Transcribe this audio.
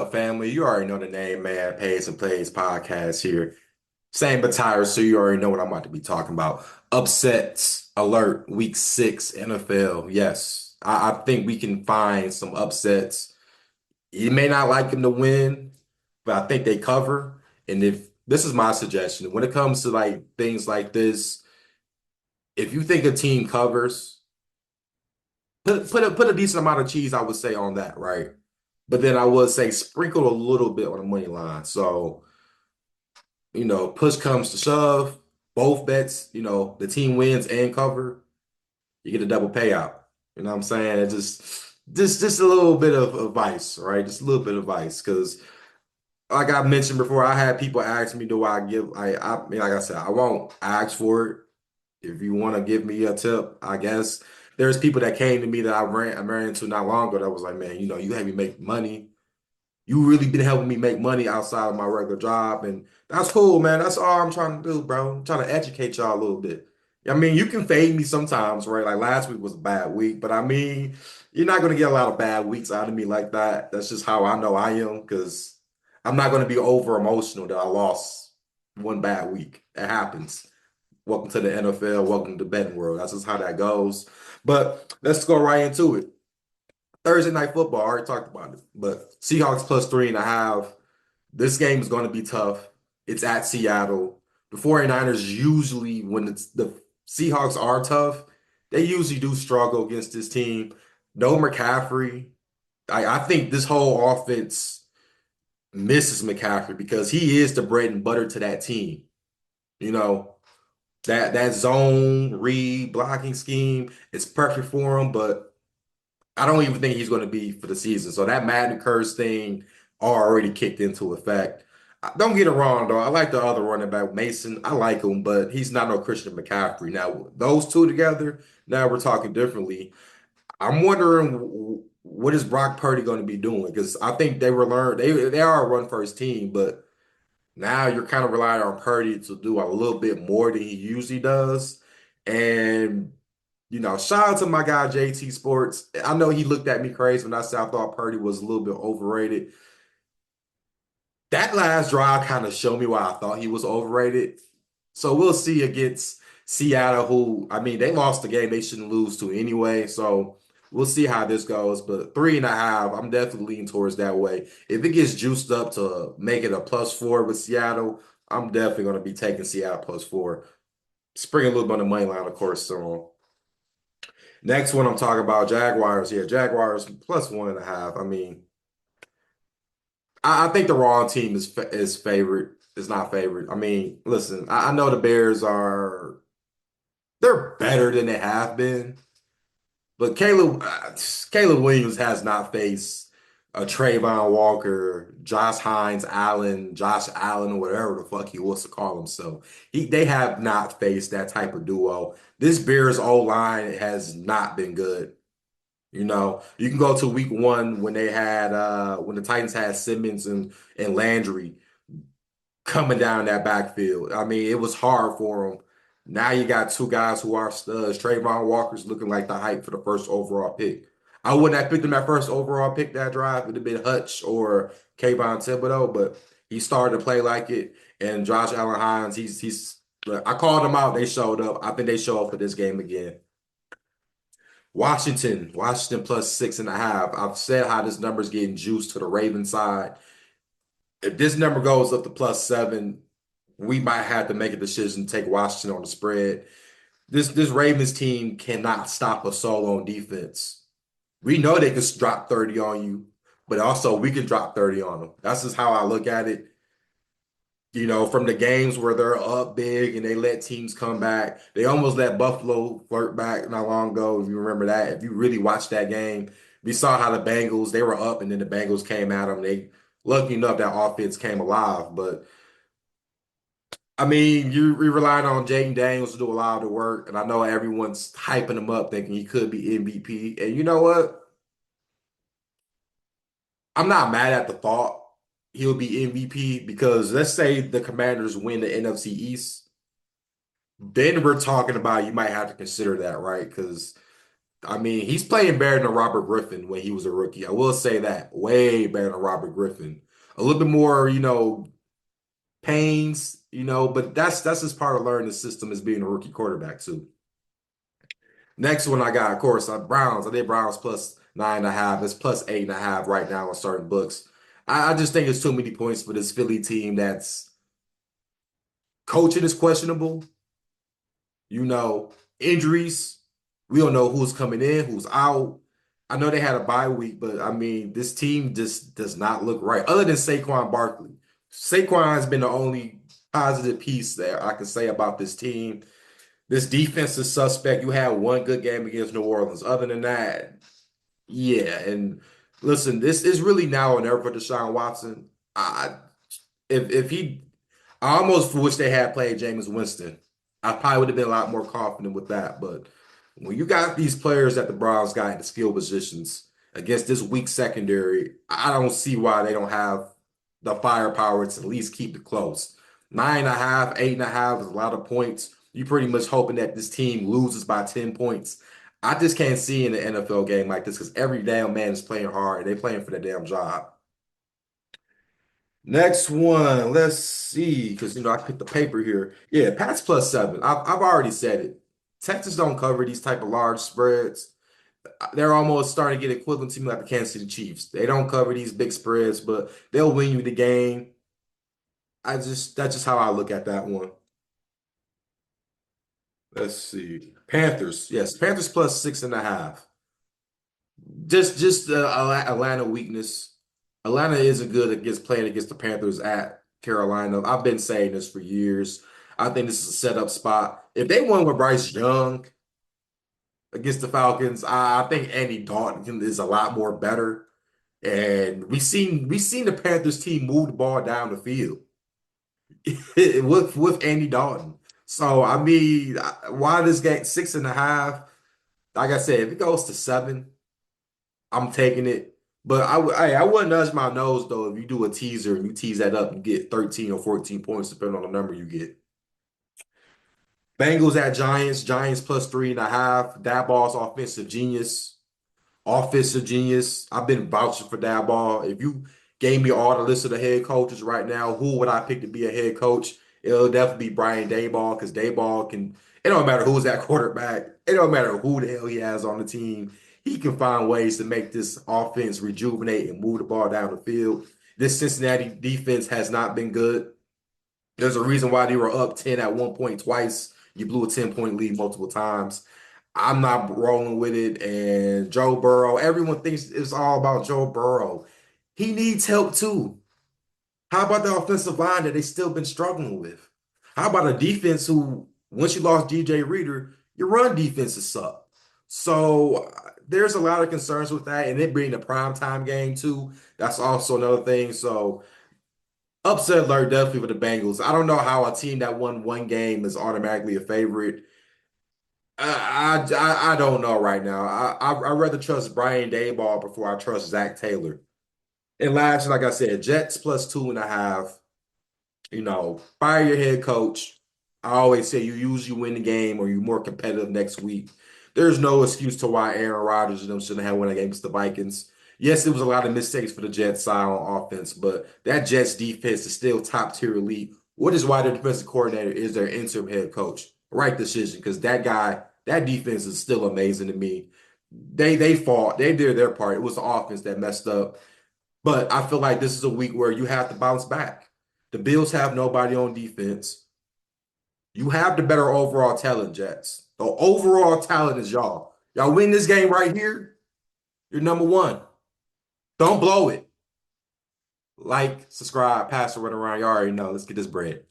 up, family? You already know the name, man. Pays and Plays podcast here. Same but tired, so you already know what I'm about to be talking about. Upsets alert, week 6 NFL. Yes, I think we can find some upsets. You may not like them to win, but I think they cover. And if this is my suggestion, when it comes to like things like this, if you think a team covers, put a decent amount of cheese, I would say, on that, right? But then I would say sprinkle a little bit on the money line. So, push comes to shove, both bets, the team wins and cover, you get a double payout. You know what I'm saying? It just a little bit of advice, right? Just a little bit of advice. Because like I mentioned before, I had people ask me, do I give I mean, like I said, I won't ask for it. If you want to give me a tip, I guess there's people that came to me that I ran into not long ago that was like, man, you help me make money. You really been helping me make money outside of my regular job, and that's cool, man. That's all I'm trying to do, bro. I'm trying to educate y'all a little bit. I mean, you can fade me sometimes, right? Like last week was a bad week, but I mean, you're not gonna get a lot of bad weeks out of me like that. That's just how I know I am, because I'm not gonna be over emotional that I lost one bad week. It happens. Welcome to the NFL. Welcome to the betting world. That's just how that goes. But let's go right into it. Thursday night football, I already talked about it, but Seahawks plus 3.5. This game is going to be tough. It's at Seattle. The 49ers usually, when the Seahawks are tough, they usually do struggle against this team. No McCaffrey. I think this whole offense misses McCaffrey because he is the bread and butter to that team. You know, that zone read blocking scheme, it's perfect for him, but I don't even think he's going to be for the season. So that Madden curse thing already kicked into effect. Don't get it wrong, though. I like the other running back, Mason. I like him, but he's not no Christian McCaffrey. Now, those two together, now we're talking differently. I'm wondering what is Brock Purdy going to be doing? Because I think they are a run first team, but now you're kind of relying on Purdy to do a little bit more than he usually does. And shout out to my guy JT Sports. I know he looked at me crazy when I said I thought Purdy was a little bit overrated. That last drive kind of showed me why I thought he was overrated. So we'll see against Seattle, who, I mean, they lost the game they shouldn't lose to anyway. So we'll see how this goes. But 3.5, I'm definitely leaning towards that way. If it gets juiced up to make it a +4 with Seattle, I'm definitely going to be taking Seattle +4. Spring a little bit on the money line, of course. So next one I'm talking about, Jaguars. Yeah, Jaguars +1.5. I mean, I think the wrong team is favorite. Is not favorite. I mean, listen, I know the Bears they're better than they have been, but Caleb Williams has not faced a Trayvon Walker, Josh Allen, or whatever the fuck he wants to call himself. They have not faced that type of duo. This Bears O line has not been good. You can go to week 1 when they had when the Titans had Simmons and Landry coming down that backfield. I mean, it was hard for them. Now you got two guys who are studs. Trayvon Walker's looking like the hype for the first overall pick. I wouldn't have picked him that first overall pick that drive. It would have been Hutch or Kayvon Thibodeau, but he started to play like it. And Josh Allen Hines, he's I called him out. They showed up. I think they show up for this game again. Washington +6.5. I've said how this number's getting juiced to the Raven side. If this number goes up to +7, we might have to make a decision to take Washington on the spread. This Ravens team cannot stop a soul on defense. We know they can drop 30 on you, but also we can drop 30 on them. That's just how I look at it. From the games where they're up big and they let teams come back. They almost let Buffalo flirt back not long ago, if you remember that. If you really watched that game, we saw how the Bengals, they were up and then the Bengals came at them. They lucky enough that offense came alive. But I mean, you're relying on Jaden Daniels to do a lot of the work. And I know everyone's hyping him up thinking he could be MVP. And you know what? I'm not mad at the thought he'll be MVP because let's say the Commanders win the NFC East. Then we're talking about you might have to consider that, right? Because I mean, he's playing better than Robert Griffin when he was a rookie. I will say that. Way better than Robert Griffin. A little bit more, pains, but that's just part of learning the system as being a rookie quarterback too. Next one I got, of course, Browns. I did Browns plus 9.5. It's plus 8.5 right now on certain books. I just think it's too many points for this Philly team that's coaching is questionable. You know, injuries. We don't know who's coming in, who's out. I know they had a bye week, but I mean, this team just does not look right. Other than Saquon Barkley, Saquon has been the only positive piece that I can say about this team. This defense is suspect. You had one good game against New Orleans. Other than that, yeah. And listen, this is really now or never for Deshaun Watson. If he I almost wish they had played Jameis Winston. I probably would have been a lot more confident with that. But when you got these players that the Browns got in the skill positions against this weak secondary, I don't see why they don't have the firepower to at least keep it close. 9.5, 8.5 is a lot of points. You pretty much hoping that this team loses by 10 points. I just can't see in an NFL game like this because every damn man is playing hard. They're playing for their damn job. Next one, let's see, because I picked the paper here. Yeah, Pats plus 7. I've already said it. Texas don't cover these type of large spreads. They're almost starting to get equivalent to me like the Kansas City Chiefs. They don't cover these big spreads, but they'll win you the game. That's just how I look at that one. Let's see. Panthers, yes, Panthers plus 6.5. Just Atlanta weakness. Atlanta isn't good against playing against the Panthers at Carolina. I've been saying this for years. I think this is a setup spot. If they won with Bryce Young against the Falcons, I think Andy Dalton is a lot more better. And we seen the Panthers team move the ball down the field with Andy Dalton. So I mean, why this game 6.5? Like I said, if it goes to 7. I'm taking it. But I wouldn't nudge my nose though if you do a teaser and you tease that up, you get 13 or 14 points depending on the number you get. Bengals at Giants, Giants plus 3.5. That ball's offensive genius. Offensive genius. I've been vouching for that ball. If you gave me all the list of the head coaches right now, who would I pick to be a head coach? It'll definitely be Brian Daboll because Daboll can. It don't matter who's that quarterback. It don't matter who the hell he has on the team. He can find ways to make this offense rejuvenate and move the ball down the field. This Cincinnati defense has not been good. There's a reason why they were up 10 at one point twice. You blew a 10-point lead multiple times. I'm not rolling with it. And Joe Burrow, everyone thinks it's all about Joe Burrow. He needs help too. How about the offensive line that they still been struggling with? How about a defense who, once you lost DJ Reader, your run defenses suck. So there's a lot of concerns with that, and it being a primetime game too. That's also another thing. So upset alert definitely for the Bengals. I don't know how a team that won one game is automatically a favorite. I don't know right now. I'd rather trust Brian Daboll before I trust Zach Taylor. And last, like I said, Jets plus 2.5. Fire your head coach. I always say you usually win the game or you're more competitive next week. There's no excuse to why Aaron Rodgers and them shouldn't have won against the Vikings. Yes, it was a lot of mistakes for the Jets side on offense, but that Jets defense is still top tier elite, which is why their defensive coordinator is their interim head coach. Right decision, because that guy, that defense is still amazing to me. They fought, they did their part. It was the offense that messed up. But I feel like this is a week where you have to bounce back. The Bills have nobody on defense. You have the better overall talent, Jets. The overall talent is y'all. Y'all win this game right here, you're number one. Don't blow it. Like, subscribe, pass the run around. You already know. Let's get this bread.